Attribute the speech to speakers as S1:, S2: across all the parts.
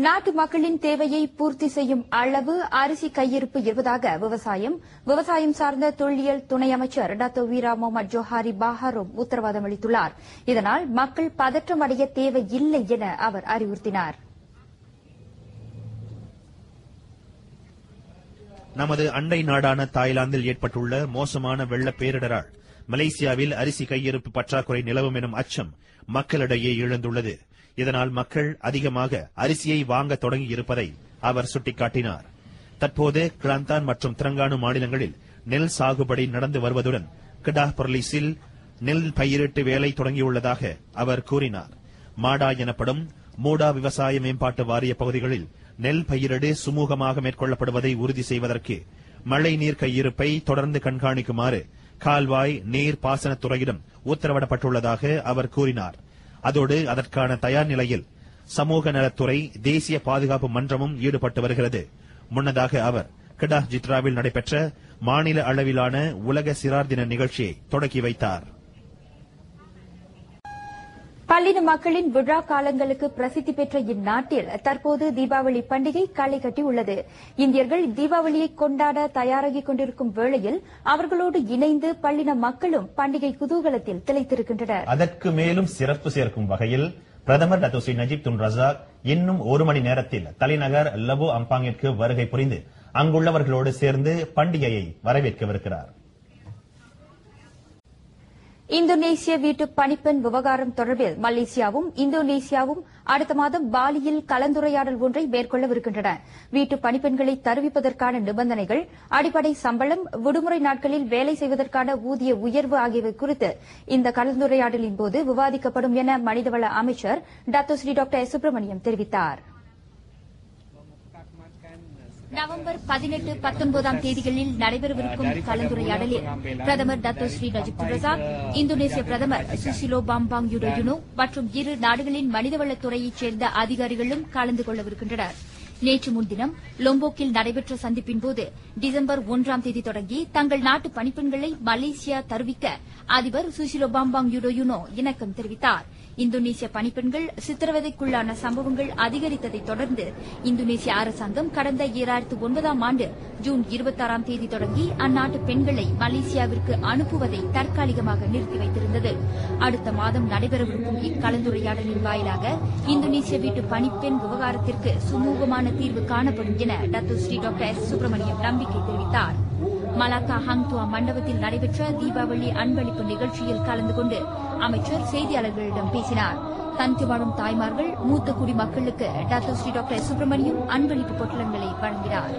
S1: நாட்டு மக்களின் தேவையை பூர்த்தி செய்யும் அளவு அரிசி கையிருப்பு இருப்பதாக விவசாயம் சார்ந்த தொல்லியல் துணை அமைச்சர் டாக்டர் வீரா முகமது ஜோஹாரி பாஹரும் உத்தரவாதம் அளித்துள்ளார். இதனால் மக்கள் பதற்றம் அடைய தேவையில்லை என அவர் அறிவுறுத்தினார்.
S2: நமது அண்டை நாடான தாய்லாந்தில் ஏற்பட்டுள்ள மோசமான வெள்ள பேரிடரால் மலேசியாவில் அரிசி கையிருப்பு பற்றாக்குறை நிலவும் எனும் அச்சம் மக்களிடையே எழுந்துள்ளது. இதனால் மக்கள் அதிகமாக அரிசியை வாங்க தொடங்கியிருப்பதை அவர் சுட்டிக்காட்டினார். தற்போது கிளாந்தான் மற்றும் திரங்கானு மாநிலங்களில் நெல் சாகுபடி நடந்து வருவதுடன் கிடாஹ் பர்லிஸில் நெல் பயிரிட்டு வேலை தொடங்கியுள்ளதாக அவர் கூறினார். மாடா எனப்படும் மூடா விவசாய மேம்பாட்டு வாரிய பகுதிகளில் நெல் பயிரிடு சுமூகமாக மேற்கொள்ளப்படுவதை உறுதி செய்வதற்கு மழை நீர் கையிருப்பை தொடர்ந்து கண்காணிக்குமாறு கால்வாய் நீர் பாசனத்துறையிடம் உத்தரவிடப்பட்டுள்ளதாக அவர் கூறினார். அதோடு அதற்கான தயார் நிலையில் சமூக நலத்துறை, தேசிய பாதுகாப்பு மன்றமும் ஈடுபட்டு வருகிறது. முன்னதாக அவர் கிடாஹ் ஜித்ராவில் நடைபெற்ற மாநில அளவிலான உலக சிறார் தின நிகழ்ச்சியை தொடக்கி வைத்தார்.
S1: பல்லின மக்களின் விழா காலங்களுக்கு பிரசித்தி பெற்ற இந்நாட்டில் தற்போது தீபாவளி பண்டிகை களை கட்டியுள்ளது. இந்தியர்கள் தீபாவளியை கொண்டாட தயாராகிக் கொண்டிருக்கும் வேளையில் அவர்களோடு இணைந்து பல்லின மக்களும் பண்டிகை குதூகலத்தில் திளைத்திருக்கின்றனர்.
S2: அதற்கு மேலும் சிறப்பு சேர்க்கும் வகையில் பிரதமர் doctor Sri Najib Tun Razak இன்னும் ஒரு மணி நேரத்தில் தலைநகர் லபு அம்பாங்கிற்கு வருகை புரிந்து அங்குள்ளவர்களோடு சேர்ந்து பண்டிகையை வரவேற்கவிருக்கிறார்.
S1: இந்தோனேசிய வீட்டு பணிப்பெண் விவகாரம் தொடர்பில் மலேசியாவும் இந்தோனேசியாவும் அடுத்த மாதம் பாலியில் கலந்துரையாடல் ஒன்றை மேற்கொள்ளவிருக்கின்றன. வீட்டு பணிப்பெண்களை தருவிப்பதற்கான நிபந்தனைகள், அடிப்படை சம்பளம், விடுமுறை நாட்களில் வேலை செய்வதற்கான ஊதிய உயர்வு ஆகியவை குறித்து இந்த கலந்துரையாடலின் போது விவாதிக்கப்படும் என மனிதவள அமைச்சர் டாக்டர் ஸ்ரீ டாக்டர் சுப்பிரமணியம் தெரிவித்தார். நவம்பர் 18, 19 தேதிகளில் நடைபெறவிருக்கும் கலந்துரையாடலில் பிரதமர் டாக்டர் ஸ்ரீ நஜீப் ரசாக், இந்தோனேசிய பிரதமர் சுசிலோ பாம்பாங் யுடோயுனோ மற்றும் இரு நாடுகளின் மனிதவளத்துறையைச் சேர்ந்த அதிகாரிகளும் கலந்து கொள்ளவிருக்கின்றனர். நேற்று முன்தினம் லொம்போக்கில் நடைபெற்ற சந்திப்பின்போது டிசம்பர் 1 தேதி தொடங்கி தங்கள் நாட்டு பணிப்பெண்களை மலேசியா தருவிக்க அதிபர் சுசிலோ பாம்பாங் யுடோயுனோ இணக்கம் தெரிவித்தார். இந்தோனேசிய பணிப்பெண்கள் சித்திரவதைக்குள்ளான சம்பவங்கள் அதிகரித்ததை தொடர்ந்து இந்தோனேசிய அரசாங்கம் கடந்த 2009 ஆண்டு ஜூன் 26 தேதி தொடங்கி அந்நாட்டு பெண்களை மலேசியாவிற்கு அனுப்புவதை தற்காலிகமாக நிறுத்தி வைத்திருந்தது. அடுத்த மாதம் நடைபெறவிருக்கும் இக்கலந்துரையாடலின் வாயிலாக இந்தோனேசிய வீட்டு பணிப்பெண் விவகாரத்திற்கு சுமூகமான தீர்வு காணப்படும் என டாக்டர் ஸ்ரீ டாக்டர் சுப்பிரமணியம் நம்பிக்கை தெரிவித்தார். மலாக்கா ஹங்துவா மண்டபத்தில் நடைபெற்ற தீபாவளி அன்பளிப்பு நிகழ்ச்சியில் கலந்து கொண்டு அமைச்சர் செய்தியாளர்களிடம் பேசினார். தனித்து வாழும் தாய்மார்கள், மூத்த குடிமக்களுக்கு டாக்டர் ஸ்ரீ டாக்டர் சுப்பிரமணியம் அன்பளிப்பு பொட்டலங்களை வழங்கினார்.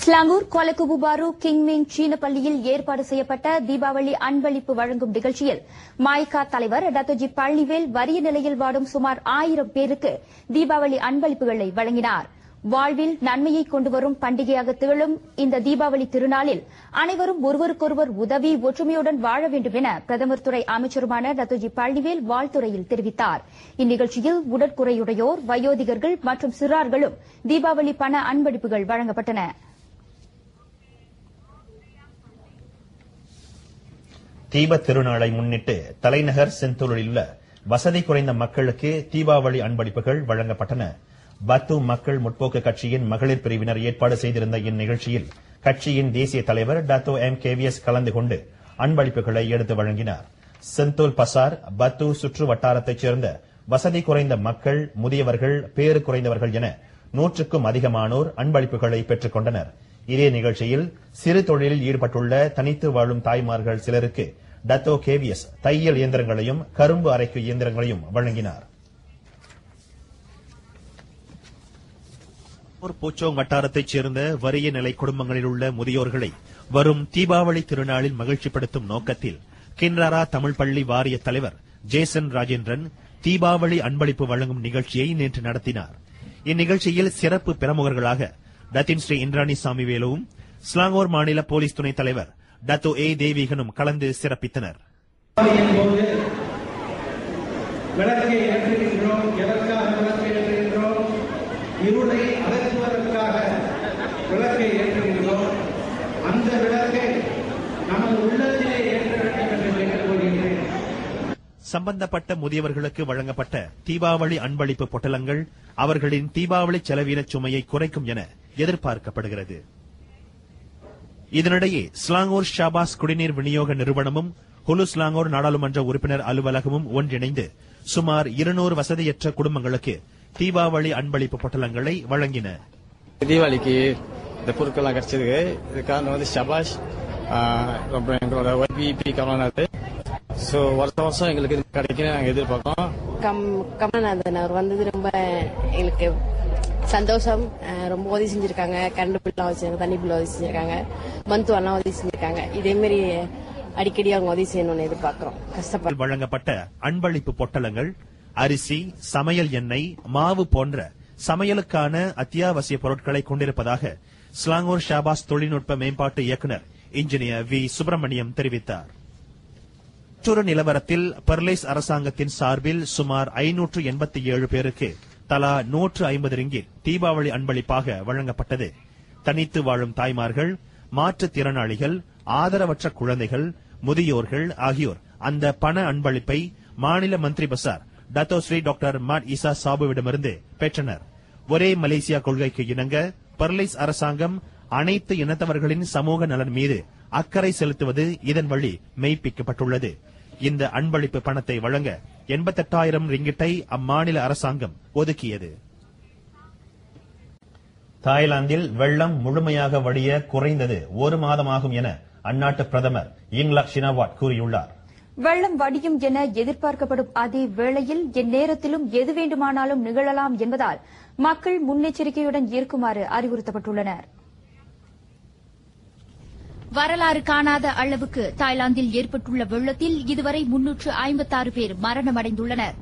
S1: ஸ்லாங்கூர் கொலகுபு பாரு கிங்மிங் சீன பள்ளியில் ஏற்பாடு செய்யப்பட்ட தீபாவளி அன்பளிப்பு வழங்கும் நிகழ்ச்சியில் மாய்கா தலைவர் டாக்டர் ஜி பழனிவேல் வறிய நிலையில் வாடும் சுமார் 1000 பேருக்கு தீபாவளி அன்பளிப்புகளை வழங்கினார். வாழ்வில் நன்மையை கொண்டுவரும் பண்டிகையாக திகழும் இந்த தீபாவளி திருநாளில் அனைவரும் ஒருவருக்கொருவர் உதவி ஒற்றுமையுடன் வாழ வேண்டும் என பிரதமர் துறை அமைச்சருமான டாக்டர் ஜி பழனிவேல் வாழ்த்துறையில் தெரிவித்தார். இந்நிகழ்ச்சியில் உடற்குறையுடையோர், வயோதிகர்கள் மற்றும் சிறார்களும் தீபாவளி பண அன்பளிப்புகள் வழங்கப்பட்டன.
S2: தீபத் திருநாளை முன்னிட்டு தலைநகர் செந்தூரில் உள்ள வசதி குறைந்த மக்களுக்கு தீபாவளி அன்பளிப்புகள் வழங்கப்பட்டன. பத்து மக்கள் முற்போக்கு கட்சியின் மகளிர் பிரிவினர் ஏற்பாடு செய்திருந்த இந்நிகழ்ச்சியில் கட்சியின் தேசிய தலைவர் டாக்டர் MKVS கலந்து கொண்டு அன்பளிப்புகளை எடுத்து வழங்கினார். செந்தூல் பசார், பத்து சுற்று வட்டாரத்தைச் சேர்ந்த வசதி குறைந்த மக்கள், முதியவர்கள், பேறு குறைந்தவர்கள் என 100க்கும் அதிகமானோர் அன்பளிப்புகளை பெற்றுக் கொண்டனர். இதே நிகழ்ச்சியில் சிறு தொழிலில் ஈடுபட்டுள்ள தனித்து வாழும் தாய்மார்கள் சிலருக்கு டாக்டர் KVS தையல் இயந்திரங்களையும் கரும்பு அரைக்கும் இயந்திரங்களையும் வழங்கினார். பூச்சோங் வட்டாரத்தைச் சேர்ந்த வறிய நிலை குடும்பங்களில் உள்ள முதியோர்களை வரும் தீபாவளி திருநாளில் மகிழ்ச்சிப்படுத்தும் நோக்கத்தில் கின்ராரா தமிழ் பள்ளி வாரிய தலைவர் ஜேசன் ராஜேந்திரன் தீபாவளி அன்பளிப்பு வழங்கும் நிகழ்ச்சியை நேற்று நடத்தினார். இந்நிகழ்ச்சியில் சிறப்பு பிரமுகர்களாக டத்தின் ஸ்ரீ இந்திராணி சாமிவேலுவும் ஸ்லாங்கோர் மாநில போலீஸ் துணைத் தலைவர் டாக்டர் A தேவிகனும் கலந்து சிறப்பித்தனர்.
S3: இருளை அகற்றுவதற்காக விளக்கை ஏற்றுகின்றோம். அந்த விளக்கை நமது உள்ளத்திலே ஏற்ற வேண்டும் என்று கேட்டுக்கொள்கின்றேன்.
S2: சம்பந்தப்பட்ட முதியவர்களுக்கு வழங்கப்பட்ட தீபாவளி அன்பளிப்பு பொட்டலங்கள் அவர்களின் தீபாவளி செலவின சுமையை குறைக்கும் என எதிர்பார்க்கப்படுகிறது. இதனிடையே ஸ்லாங்கூர் ஷாபாஸ் குடிநீர் விநியோக நிறுவனமும் ஹுலு ஸ்லாங்கூர் நாடாளுமன்ற உறுப்பினர் அலுவலகமும் ஒன்றிணைந்து சுமார் 200 வசதியற்ற குடும்பங்களுக்கு தீபாவளி அன்பளிப்பு பொட்டலங்களை வழங்கின.
S4: தீபாவளிக்கு இந்த பொருட்கள்லாம் கிடைச்சதுக்கு இது காரணம் வந்து ஷபாஷ் ரொம்ப எங்களோட ஒய்பிபி கமல்நாத். ஸோ வருஷம் எங்களுக்கு கிடைக்குன்னு நாங்கள் எதிர்பார்க்கோம்.
S5: கமல்நாதன் அவர் வந்தது ரொம்ப எங்களுக்கு சந்தோஷம். ரொம்ப உதவி செஞ்சிருக்காங்க. கரண்ட் பில்லாம் வச்சிருக்காங்க, தண்ணி பில் உதவி செஞ்சிருக்காங்க, மருத்துவம்லாம் உதவி செஞ்சிருக்காங்க. இதே மாதிரி அடிக்கடி அவங்க உதவி செய்யணும்னு எதிர்பார்க்கிறோம். கஷ்டப்பட்டு
S2: வழங்கப்பட்ட அன்பளிப்பு பொட்டலங்கள் அரிசி, சமையல் எண்ணெய், மாவு போன்ற சமையலுக்கான அத்தியாவசிய பொருட்களை கொண்டிருப்பதாக ஸ்லாங்கூர் ஷாபாஸ் தொழில்நுட்ப மேம்பாட்டு இயக்குநர் இன்ஜினியர் வி சுப்பிரமணியம் தெரிவித்தார். மற்றொரு நிலவரத்தில் பெர்லைஸ் அரசாங்கத்தின் சார்பில் சுமார் 587 பேருக்கு தலா 150 ரிங்கிட் தீபாவளி அன்பளிப்பாக வழங்கப்பட்டது. தனித்து வாழும் தாய்மார்கள், மாற்றுத்திறனாளிகள், ஆதரவற்ற குழந்தைகள், முதியோர்கள் ஆகியோர் அந்த பண அன்பளிப்பை மாநில மந்திரி பசார் டத்தோஸ்ரீ டாக்டர் மாட் ஈசா சாபுவிடமிருந்து பெற்றனர். ஒரே மலேசியா கொள்கைக்கு இணங்க பெர்லைஸ் அரசாங்கம் அனைத்து இனத்தவர்களின் சமூக நலன் மீது அக்கறை செலுத்துவது இதன் வழி மெய்ப்பிக்கப்பட்டுள்ளது. இந்த அன்பளிப்பு பணத்தை வழங்க 88,000 ரிங்கிட்டை அம்மாநில அரசாங்கம் ஒதுக்கியது. தாய்லாந்தில் வெள்ளம் முழுமையாக வடிய குறைந்தது 1 மாதமாகும் என அந்நாட்டு பிரதமர் இங்லக் ஷினவாட் கூறியுள்ளார்.
S1: வெள்ளம் வடியும் என எதிர்பார்க்கப்படும் அதே வேளையில் எந்நேரத்திலும் எது வேண்டுமானாலும் நிகழலாம் என்பதால் மக்கள் முன்னெச்சரிக்கையுடன் இருக்குமாறு அறிவுறுத்தப்பட்டுள்ளனர். வரலாறு காணாத அளவுக்கு தாய்லாந்தில் ஏற்பட்டுள்ள வெள்ளத்தில் இதுவரை 356 பேர் மரணமடைந்துள்ளனர்.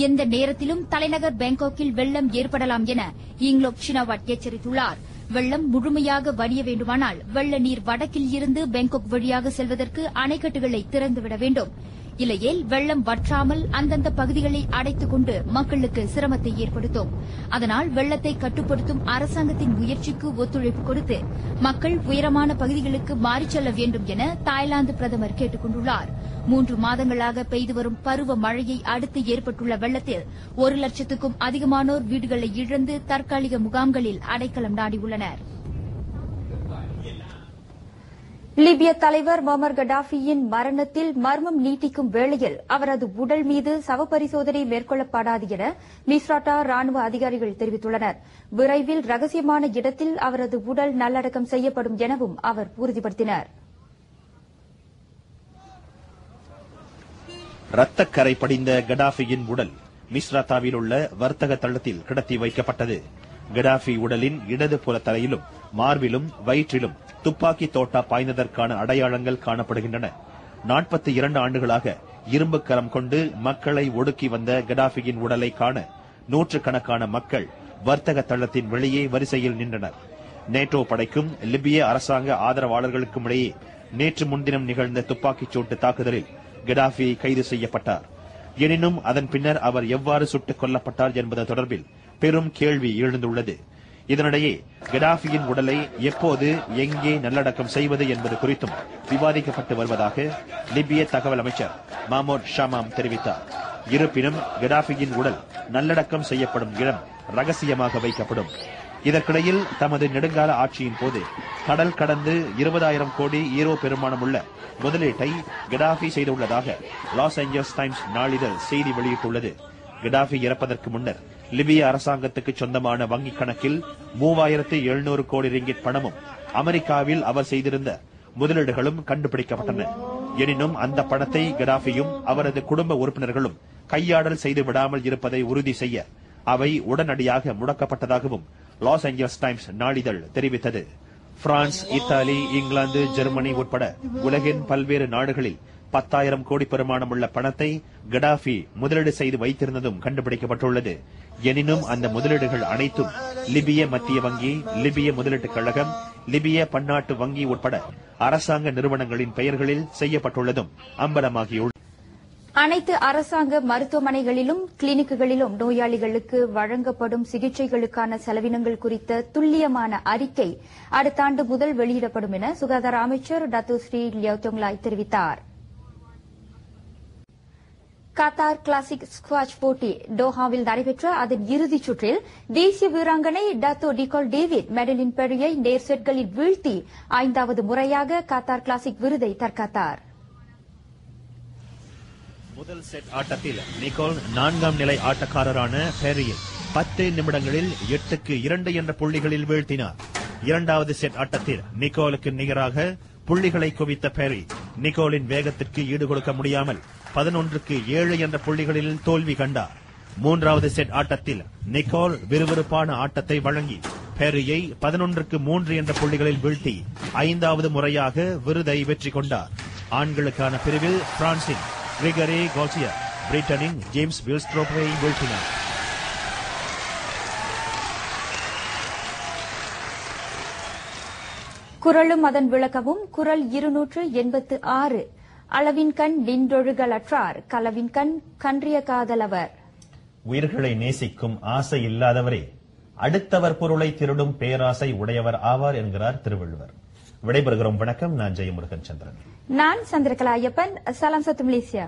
S1: எந்த நேரத்திலும் தலைநகர் பாங்காக்கில் வெள்ளம் ஏற்படலாம் என இங்லோக் ஷினவாட் எச்சரித்துள்ளார். வெள்ளம் முழுமையாக வடிய வேண்டுமானால் வெள்ள நீர் வடக்கில் இருந்து பாங்காக் வழியாக செல்வதற்கு அணைக்கட்டுகளை திறந்துவிட வேண்டும். இல்லையேல் வெள்ளம் வற்றாமல் அந்தந்த பகுதிகளை அடைத்துக் கொண்டு மக்களுக்கு சிரமத்தை ஏற்படுத்தும். அதனால் வெள்ளத்தை கட்டுப்படுத்தும் அரசாங்கத்தின் முயற்சிக்கு ஒத்துழைப்பு கொடுத்து மக்கள் உயரமான பகுதிகளுக்கு மாறிச் செல்ல வேண்டும் என தாய்லாந்து பிரதமர் கேட்டுக் கொண்டுள்ளார். 3 மாதங்களாக பெய்து வரும் பருவ மழையை அடுத்து ஏற்பட்டுள்ள வெள்ளத்தில் 1 லட்சத்துக்கும் அதிகமானோர் வீடுகளை இழந்து தற்காலிக முகாம்களில் அடைக்கலம் நாடியுள்ளனர். லிபிய தலைவர் முஅம்மர் கடாஃபியின் மரணத்தில் மர்மம் நீட்டிக்கும் வேளையில் அவரது உடல் மீது சவப்பரிசோதனை மேற்கொள்ளப்படாது என மிஸ்ராட்டா ராணுவ அதிகாரிகள் தெரிவித்துள்ளனர். விரைவில் ரகசியமான இடத்தில் அவரது உடல் நல்லடக்கம் செய்யப்படும் எனவும் அவர் உறுதிப்படுத்தினார்.
S2: ரத்தக்கரை படிந்த கடாஃபியின் உடல் மிஸ்ராத்தாவில் உள்ள வர்த்தக தளத்தில் கிடத்தி வைக்கப்பட்டது. கடாஃபி உடலின் இடது புற தலையிலும் மார்பிலும் வயிற்றிலும் துப்பாக்கி தோட்டா பாய்ந்ததற்கான அடையாளங்கள் காணப்படுகின்றன. 42 ஆண்டுகளாக இரும்பு கரம் கொண்டு மக்களை ஒடுக்கி வந்த கடாஃபியின் உடலை காண நூற்றுக்கணக்கான மக்கள் வர்த்தக தளத்தின் வெளியே வரிசையில் நின்றனர். நேட்டோ படைக்கும் லிபிய அரசாங்க ஆதரவாளர்களுக்கும் இடையே நேற்று முன்தினம் நிகழ்ந்த துப்பாக்கிச் சூட்டு தாக்குதலில் கடாஃபி கைது செய்யப்பட்டார். எனினும் அதன் பின்னர் அவர் எவ்வாறு சுட்டுக் கொல்லப்பட்டார் என்பது தொடர்பில் பெரும் கேள்வி எழுந்துள்ளது. இதனிடையே கடாஃபியின் உடலை எப்போது எங்கே நல்லடக்கம் செய்வது என்பது குறித்தும் விவாதிக்கப்பட்டு வருவதாக லிபிய தகவல் அமைச்சர் மாமோட் ஷாமாம் தெரிவித்தார். இருப்பினும் கடாஃபியின் உடல் நல்லடக்கம் செய்யப்படும் இடம் ரகசியமாக வைக்கப்படும். இதற்கிடையில் தமது நெடுங்கால ஆட்சியின் போது கடல் கடந்து 20,000 கோடி ஈரோ பெருமானமுள்ள முதலீட்டை கடாஃபி செய்துள்ளதாக லாஸ் ஏஞ்சல்ஸ் டைம்ஸ் நாளிதழ் செய்தி வெளியிட்டுள்ளது. கடாஃபி இறப்பதற்கு முன்னர் லிபிய அரசாங்கத்துக்கு சொந்தமான வங்கிக் கணக்கில் 3,700 கோடி ரிங்கிட் பணமும் அமெரிக்காவில் அவர் செய்திருந்த முதலீடுகளும் கண்டுபிடிக்கப்பட்டன. எனினும் அந்த பணத்தை கடாஃபியும் அவரது குடும்ப உறுப்பினர்களும் கையாடல் செய்து விடாமல் இருப்பதை உறுதி செய்ய அவை உடனடியாக முடக்கப்பட்டதாகவும் லாஸ் ஏஞ்சல்ஸ் டைம்ஸ் நாளிதழ் தெரிவித்தது. பிரான்ஸ், இத்தாலி, இங்கிலாந்து, ஜெர்மனி உட்பட உலகின் பல்வேறு நாடுகளில் 10,000 கோடி பெருமானமுள்ள பணத்தை கடாஃபி முதலீடு செய்து வைத்திருந்ததும் கண்டுபிடிக்கப்பட்டுள்ளது. எனினும் அந்த முதலீடுகள் அனைத்தும் லிபிய மத்திய வங்கி, லிபிய முதலீட்டுக் கழகம், லிபிய பன்னாட்டு வங்கி உட்பட அரசாங்க நிறுவனங்களின் பெயர்களில் செய்யப்பட்டுள்ளதும் அம்பலமாகியுள்ளது.
S1: அனைத்து அரசாங்க மருத்துவமனைகளிலும் கிளினிக்குகளிலும் நோயாளிகளுக்கு வழங்கப்படும் சிகிச்சைகளுக்கான செலவினங்கள் குறித்த துல்லியமான அறிக்கை அடுத்த ஆண்டு முதல் வெளியிடப்படும் என சுகாதார அமைச்சர் டத்தோஸ்ரீ லியோடோங்லாய் தெரிவித்தார். கத்தார் கிளாசிக் ஸ்குவாஷ் போட்டி டோஹாவில் நடைபெற்ற அதன் இறுதிச் சுற்றில் தேசிய வீராங்கனை டத்தோ டிகோல் டேவிட் மெடலின் பெரியை நேர் செட்களில் வீழ்த்தி 5வது முறையாக கத்தார் கிளாசிக் விருதை தற்காத்தார்.
S2: முதல் செட் ஆட்டத்தில் நிக்கோல் 4ஆம் நிலை ஆட்டக்காரரான பெரியை 10 நிமிடங்களில் 8-2 என்ற புள்ளிகளில் வீழ்த்தினார். 2வது செட் ஆட்டத்தில் நிக்கோலுக்கு நிகராக புள்ளிகளை குவித்த பெரி நிக்கோலின் வேகத்திற்கு ஈடுகொடுக்க முடியாமல் 11-7 என்ற புள்ளிகளில் தோல்வி கண்டார். 3வது செட் ஆட்டத்தில் நிக்கோல் விறுவிறுப்பான ஆட்டத்தை வழங்கி பெரியை 11-3 என்ற புள்ளிகளில் வீழ்த்தி 5வது முறையாக விருதை வெற்றி கொண்டார். ஆண்களுக்கான பிரிவில் பிரான்சின் கிரிகரி கோசியர் பிரிட்டனின் ஜேம்ஸ் வில்ஸ்ட்ரோப்பை வீழ்த்தினார்.
S1: குறளும் அதன் விளக்கமும் குறள் 286 அளவின் கண் நின்றொழுகலற்றார் களவின் கண் கன்றிய காதலவர்.
S2: உயிர்களை நேசிக்கும் ஆசை இல்லாதவரே அடுத்தவர் பொருளை திருடும் பேராசை உடையவர் ஆவார் என்கிறார் திருவள்ளுவர். விடைபெறுகிறோம். வணக்கம். நான் ஜெயமுருகன் சந்திரன்.
S1: நான் சந்திரகலா ஐயப்பன். சலாம் சத்து மலேசியா.